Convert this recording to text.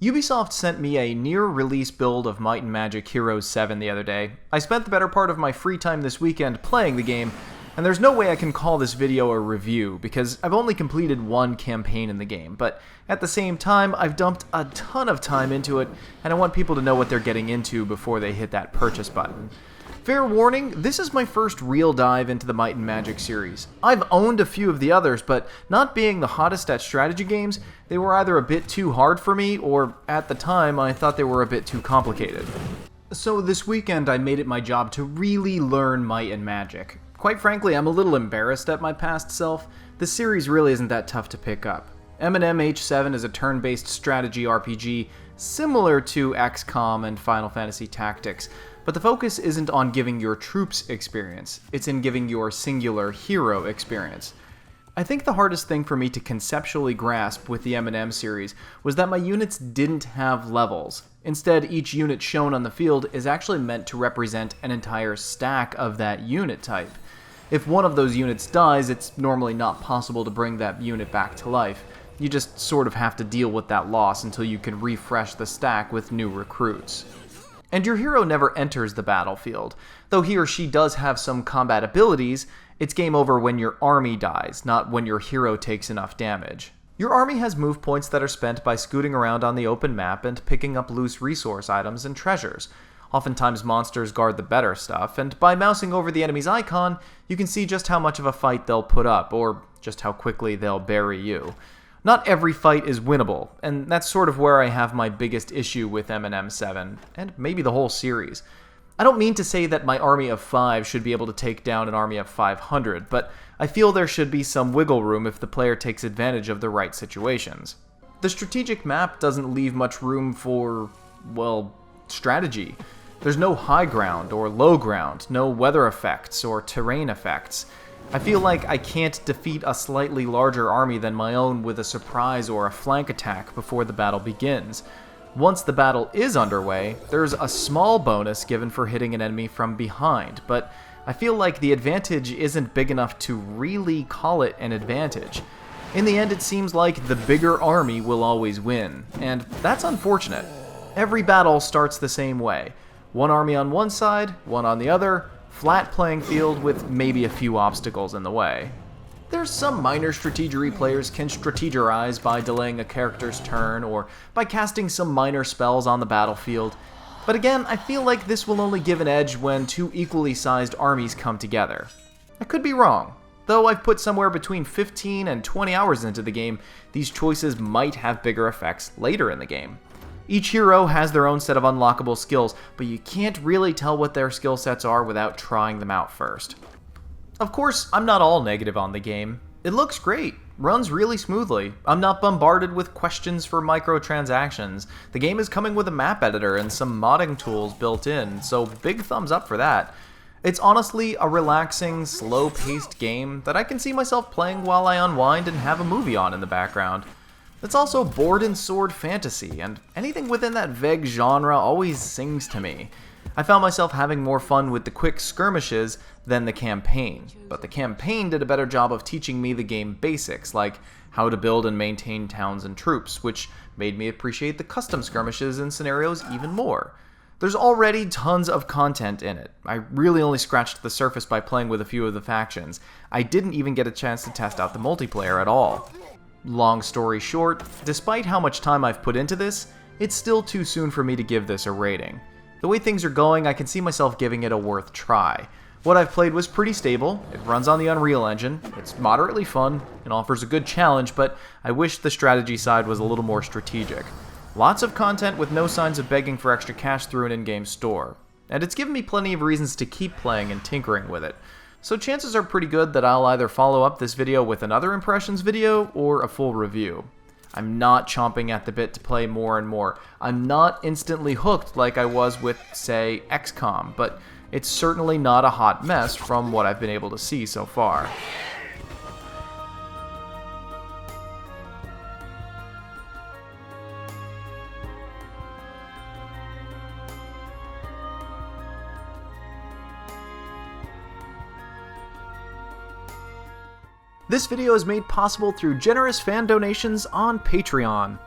Ubisoft sent me a near-release build of Might and Magic Heroes 7 the other day. I spent the better part of my free time this weekend playing the game, and there's no way I can call this video a review, because I've only completed one campaign in the game, but at the same time, I've dumped a ton of time into it, and I want people to know what they're getting into before they hit that purchase button. Fair warning, this is my first real dive into the Might and Magic series. I've owned a few of the others, but not being the hottest at strategy games, they were either a bit too hard for me, or at the time I thought they were a bit too complicated. So this weekend I made it my job to really learn Might and Magic. Quite frankly, I'm a little embarrassed at my past self. This series really isn't that tough to pick up. M&M-H7 is a turn-based strategy RPG similar to XCOM and Final Fantasy Tactics, but the focus isn't on giving your troops experience, it's in giving your singular hero experience. I think the hardest thing for me to conceptually grasp with the M&M series was that my units didn't have levels. Instead, each unit shown on the field is actually meant to represent an entire stack of that unit type. If one of those units dies, it's normally not possible to bring that unit back to life. You just sort of have to deal with that loss until you can refresh the stack with new recruits. And your hero never enters the battlefield. Though he or she does have some combat abilities, it's game over when your army dies, not when your hero takes enough damage. Your army has move points that are spent by scooting around on the open map and picking up loose resource items and treasures. Oftentimes monsters guard the better stuff, and by mousing over the enemy's icon, you can see just how much of a fight they'll put up, or just how quickly they'll bury you. Not every fight is winnable, and that's sort of where I have my biggest issue with M&M7, and maybe the whole series. I don't mean to say that my army of 5 should be able to take down an army of 500, but I feel there should be some wiggle room if the player takes advantage of the right situations. The strategic map doesn't leave much room for, well, strategy. There's no high ground or low ground, no weather effects or terrain effects. I feel like I can't defeat a slightly larger army than my own with a surprise or a flank attack before the battle begins. Once the battle is underway, there's a small bonus given for hitting an enemy from behind, but I feel like the advantage isn't big enough to really call it an advantage. In the end, it seems like the bigger army will always win, and that's unfortunate. Every battle starts the same way. One army on one side, one on the other, flat playing field with maybe a few obstacles in the way. There's some minor strategery players can strategize by delaying a character's turn or by casting some minor spells on the battlefield, but again, I feel like this will only give an edge when two equally sized armies come together. I could be wrong. Though I've put somewhere between 15 and 20 hours into the game, these choices might have bigger effects later in the game. Each hero has their own set of unlockable skills, but you can't really tell what their skill sets are without trying them out first. Of course, I'm not all negative on the game. It looks great, runs really smoothly. I'm not bombarded with questions for microtransactions. The game is coming with a map editor and some modding tools built in, so big thumbs up for that. It's honestly a relaxing, slow-paced game that I can see myself playing while I unwind and have a movie on in the background. It's also board and sword fantasy, and anything within that vague genre always sings to me. I found myself having more fun with the quick skirmishes than the campaign, but the campaign did a better job of teaching me the game basics, like how to build and maintain towns and troops, which made me appreciate the custom skirmishes and scenarios even more. There's already tons of content in it. I really only scratched the surface by playing with a few of the factions. I didn't even get a chance to test out the multiplayer at all. Long story short, despite how much time I've put into this, it's still too soon for me to give this a rating. The way things are going, I can see myself giving it a worth try. What I've played was pretty stable, it runs on the Unreal Engine, it's moderately fun, and offers a good challenge, but I wish the strategy side was a little more strategic. Lots of content with no signs of begging for extra cash through an in-game store. And it's given me plenty of reasons to keep playing and tinkering with it. So chances are pretty good that I'll either follow up this video with another impressions video or a full review. I'm not chomping at the bit to play more and more. I'm not instantly hooked like I was with, say, XCOM, but it's certainly not a hot mess from what I've been able to see so far. This video is made possible through generous fan donations on Patreon.